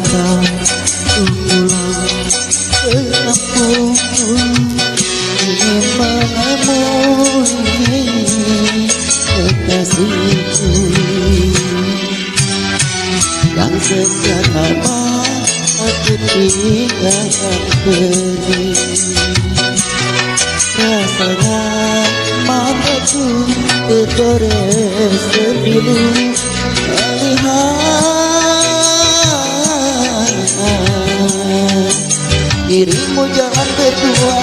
rantau ku pulang ke kampungku, ingin menemui kekasihku yang sekian lama aku tinggalkan pergi. Rasanya mataku tergores sembilu melihat dirimu jalan berdua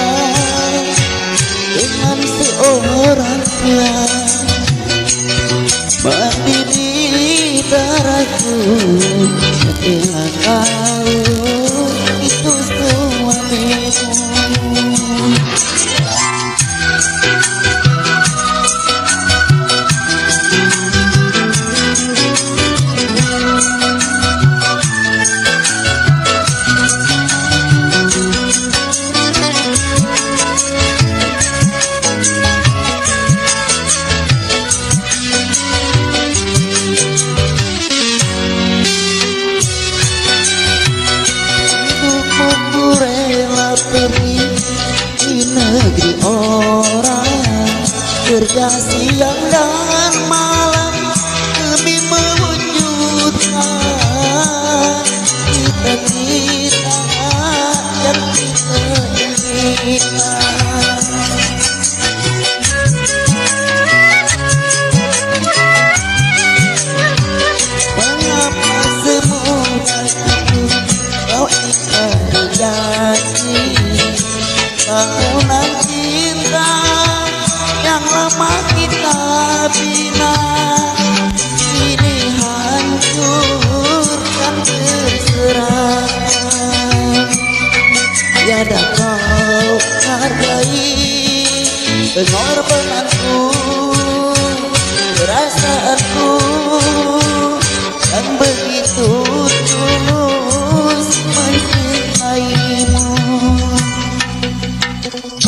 dengan seorang pria. Mendidih darahku ketika kau itu suamimu. Di negeri orang kerja siang dan malam demi mewujudkan cita-cita yang kita inginkan. Mengapa semudah itu kau ingkari janji bangunan cinta yang lama kita bina ini hancur dan berserakan. Tiada kau hargai pengorbananku, perasaanku yang begitu tulus mencintaimu.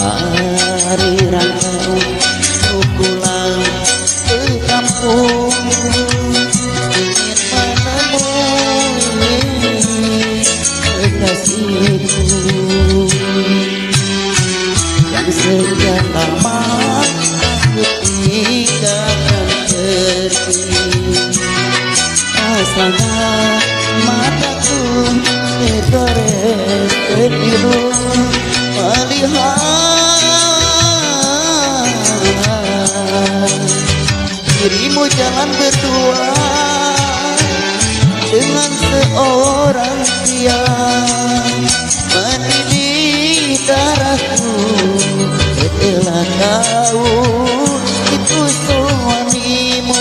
Hari rantau ku pulang ke kampungku, ingin menemui kekasihku yang sekian lama aku tinggalkan pergi. Rasanya mataku tergores sembilu melihat dirimu jalan berdua dengan seorang pria. Mendidih darahku setelah kau itu suamimu.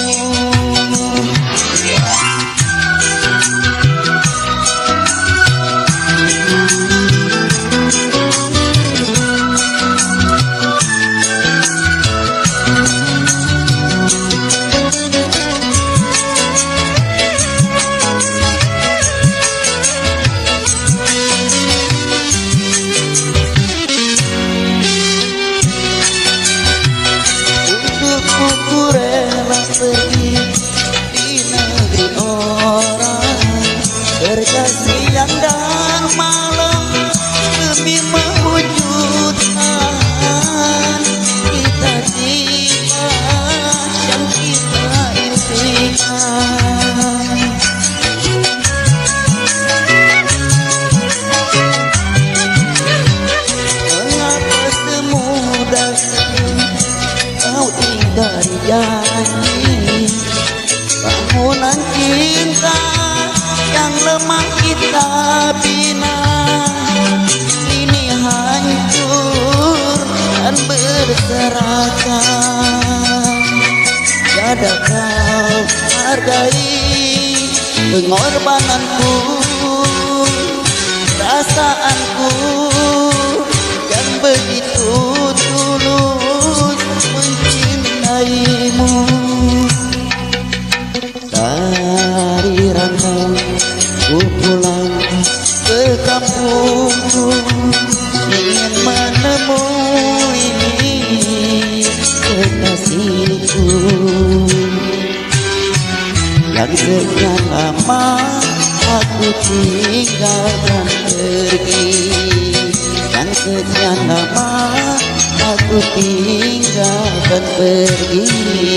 Pergi di negeri orang kerja siang dan malam demi mewujudkan cita-cita yang kita impikan. Mengapa semudah kau ingkari janji bangunan cinta yang lemah kita bina ini hancur dan berserakan. Tiada kau hargai pengorbananku, perasaanku yang begitu tulus mencintaimu. Dari rantau ku pulang ke kampungku, ingin menemui kekasihku yang sekian lama aku aku tinggalkan pergi. Dan sekian lama aku tinggalkan pergi.